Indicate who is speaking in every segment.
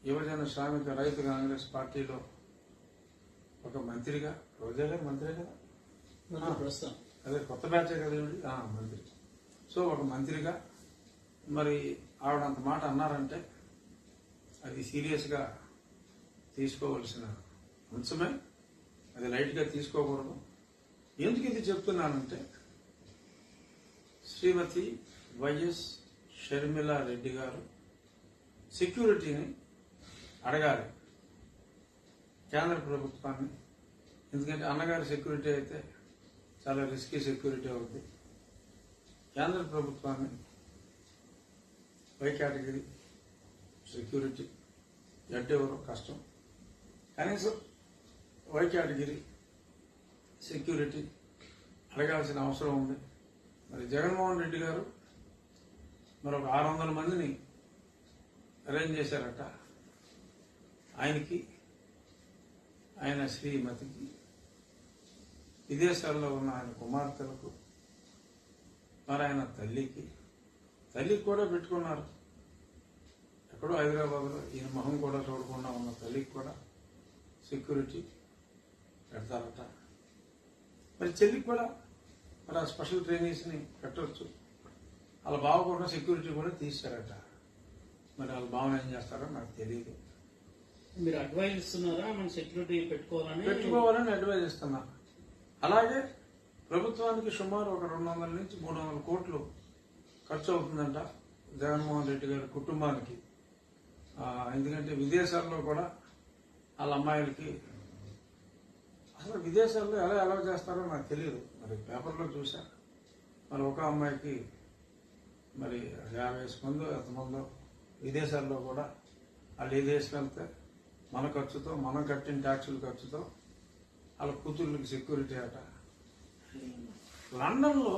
Speaker 1: యువజన శ్రామిక రైతు కాంగ్రెస్ పార్టీలో ఒక మంత్రిగా, రోజా గారు మంత్రి కదా, అదే కొత్త బ్యాచే కదా మంత్రి. సో ఒక మంత్రిగా మరి ఆవిడ అంత మాట అన్నారంటే అది సీరియస్గా తీసుకోవలసిన అంశమే, అది లైట్గా తీసుకోకూడదు. ఎందుకు ఇది చెప్తున్నానంటే శ్రీమతి వైఎస్ షర్మిలా రెడ్డి గారు సెక్యూరిటీని అడగాలి కేంద్ర ప్రభుత్వాన్ని. ఎందుకంటే అన్నగారి సెక్యూరిటీ అయితే చాలా రిస్కీ సెక్యూరిటీ అవుతుంది. కేంద్ర ప్రభుత్వాన్ని వై కేటగిరీ సెక్యూరిటీ హెడ్ ఎవరో కష్టం, కనీసం వై కేటగిరీ సెక్యూరిటీ అడగాల్సిన అవసరం ఉంది. మరి జగన్మోహన్ రెడ్డి గారు మరొక 600 మందిని అరేంజ్ చేశారట. ఆయనకి, ఆయన శ్రీమతికి, విదేశాల్లో ఉన్న ఆయన కుమార్తెలకు, మరి ఆయన తల్లికి కూడా పెట్టుకున్నారు. ఎక్కడో హైదరాబాద్లో ఈయన మొహం కూడా చూడకుండా ఉన్న తల్లికి కూడా సెక్యూరిటీ పెడతారట. మరి చెల్లికి కూడా మరి ఆ స్పెషల్ ట్రైనీస్ని పెట్టవచ్చు. వాళ్ళ బావ కూడా సెక్యూరిటీ కూడా తీశారట. మరి వాళ్ళ భావన ఏం చేస్తారో నాకు తెలియదు.
Speaker 2: మీరు అడ్వైజ్ ఇస్తున్నారా మన సెక్యూరిటీ
Speaker 1: పెట్టుకోవాలని అడ్వైజ్ ఇస్తున్నా. అలాగే ప్రభుత్వానికి సుమారు ఒక 200 నుంచి 300 కోట్లు ఖర్చు అవుతుందంట జగన్మోహన్ రెడ్డి గారి కుటుంబానికి. ఎందుకంటే విదేశాల్లో కూడా వాళ్ళ అమ్మాయిలకి, అసలు విదేశాల్లో ఎలా అలౌ చేస్తారో నాకు తెలియదు. మరి పేపర్లో చూసా, మరి ఒక అమ్మాయికి మరి 50 మందో ఎంతమందో విదేశాల్లో కూడా వాళ్ళు ఏ దేశం వెళ్తే మన ఖర్చుతో, మనం కట్టిన ట్యాక్సుల ఖర్చుతో వాళ్ళ కూతుర్లకి సెక్యూరిటీ అట. లండన్లో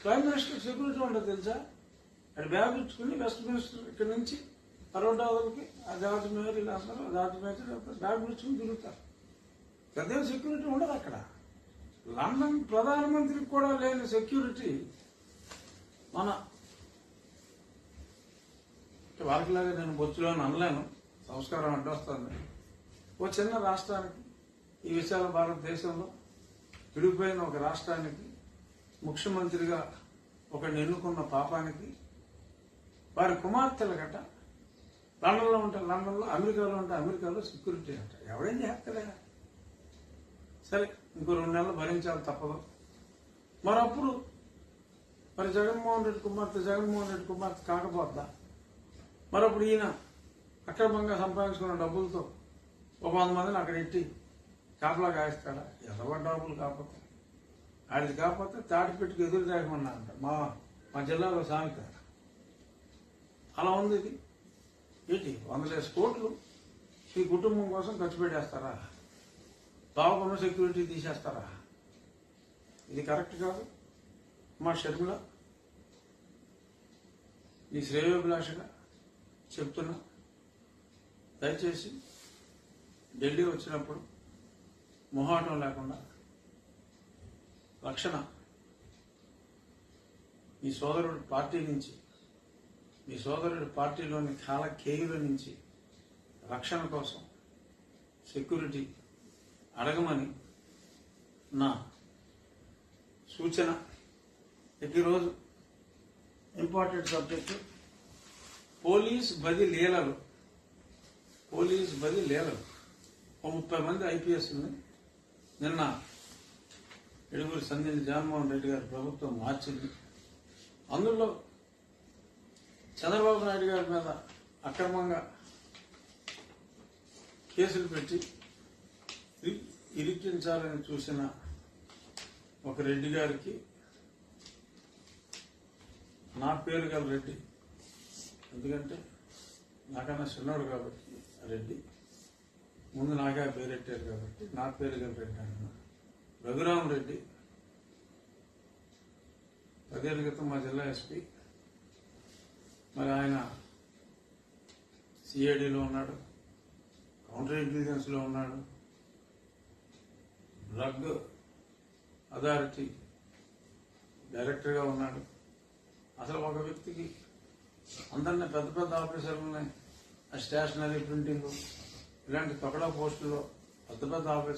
Speaker 1: ప్రైమ్ మినిస్టర్ సెక్యూరిటీ ఉండదు తెలుసా? అది బ్యాగ్ ఇచ్చుకుని వెస్ట్ మినిస్టర్ ఇక్కడ నుంచి పరోటాలకి ఆ జార్జ్ మేయర్ ఇలా అందరూ జార్జ్ మేయర్ బ్యాగ్ ఇచ్చుకుని తిరుగుతారు. పెద్ద సెక్యూరిటీ ఉండదు అక్కడ. లండన్ ప్రధానమంత్రికి కూడా లేని సెక్యూరిటీ మన వాళ్ళకిలాగా నేను బొచ్చులో అనలేను, సంస్కారం అడ్డొస్తుంది. ఓ చిన్న రాష్ట్రానికి, ఈ విశాల భారతదేశంలో విడిపోయిన ఒక రాష్ట్రానికి ముఖ్యమంత్రిగా ఒకరిని ఎన్నుకున్న పాపానికి వారి కుమార్తెల గట్ట లండన్లో ఉంటే లండన్లో, అమెరికాలో ఉంటే అమెరికాలో సెక్యూరిటీ అంట. ఎవడేం చేస్తాడే? సరే, ఇంకో 2 నెలలు భరించాలి, తప్పదు. మరప్పుడు మరి జగన్మోహన్ రెడ్డి కుమార్తె కాకపోద్దా? మరప్పుడు ఈయన అక్రమంగా సంపాదించుకున్న డబ్బులతో ఒక 100 మందిని అక్కడ ఎట్టి కాపలా కాయిస్తాడా? ఎంతపడి డబ్బులు కాకపోతే, ఆడిది కాకపోతే తాటిపెట్టుకు ఎదురు తాగమన్నా అంట మా జిల్లాలో సామెత. అలా ఉంది ఇది. ఏంటి 100 కోట్లు ఈ కుటుంబం కోసం ఖర్చు పెట్టేస్తారా? బావకున్న సెక్యూరిటీ తీసేస్తారా? ఇది కరెక్ట్ కాదు. మా షర్మిల, నీ శ్రేయోభిలాషగా చెప్తున్నా, దయచేసి ఢిల్లీ వచ్చినప్పుడు మొహాటం లేకుండా రక్షణ మీ సోదరుడి పార్టీ నుంచి, మీ సోదరుడి పార్టీలోని కేయుల నుంచి రక్షణ కోసం సెక్యూరిటీ అడగమని నా సూచన. ఈరోజు ఇంపార్టెంట్ సబ్జెక్టు పోలీస్ బది లీలలు. ఓ 30 మంది ఐపీఎస్ని నిన్న ఎడుగురు సంధించి జగన్మోహన్ రెడ్డి గారి ప్రభుత్వం మార్చింది. అందులో చంద్రబాబు నాయుడు గారి మీద అక్రమంగా కేసులు పెట్టి ఇరికించాలని చూసిన ఒక రెడ్డి గారికి నా పేరు గల రెడ్డి, ఎందుకంటే నాకన్నా చిన్నోడు కాబట్టి రెడ్డి, ముందు నాకే పేరెట్టారు కాబట్టి నా పేరు గల రెడ్డి అంటున్నా. రఘురామ్ రెడ్డి 10 ఏళ్ల క్రితం మా జిల్లా ఎస్పీ. మరి ఆయన సిఐడిలో ఉన్నాడు, కౌంటర్ ఇంటెలిజెన్స్లో ఉన్నాడు, డ్రగ్ అథారిటీ డైరెక్టర్గా ఉన్నాడు. అసలు ఒక వ్యక్తికి అందరినీ పెద్ద పెద్ద ఆఫీసర్లని స్టేషనరీ ప్రింటింగ్ ఇలాంటి తొక్కడా పోస్టుల్లో పెద్ద పెద్ద ఆఫీసర్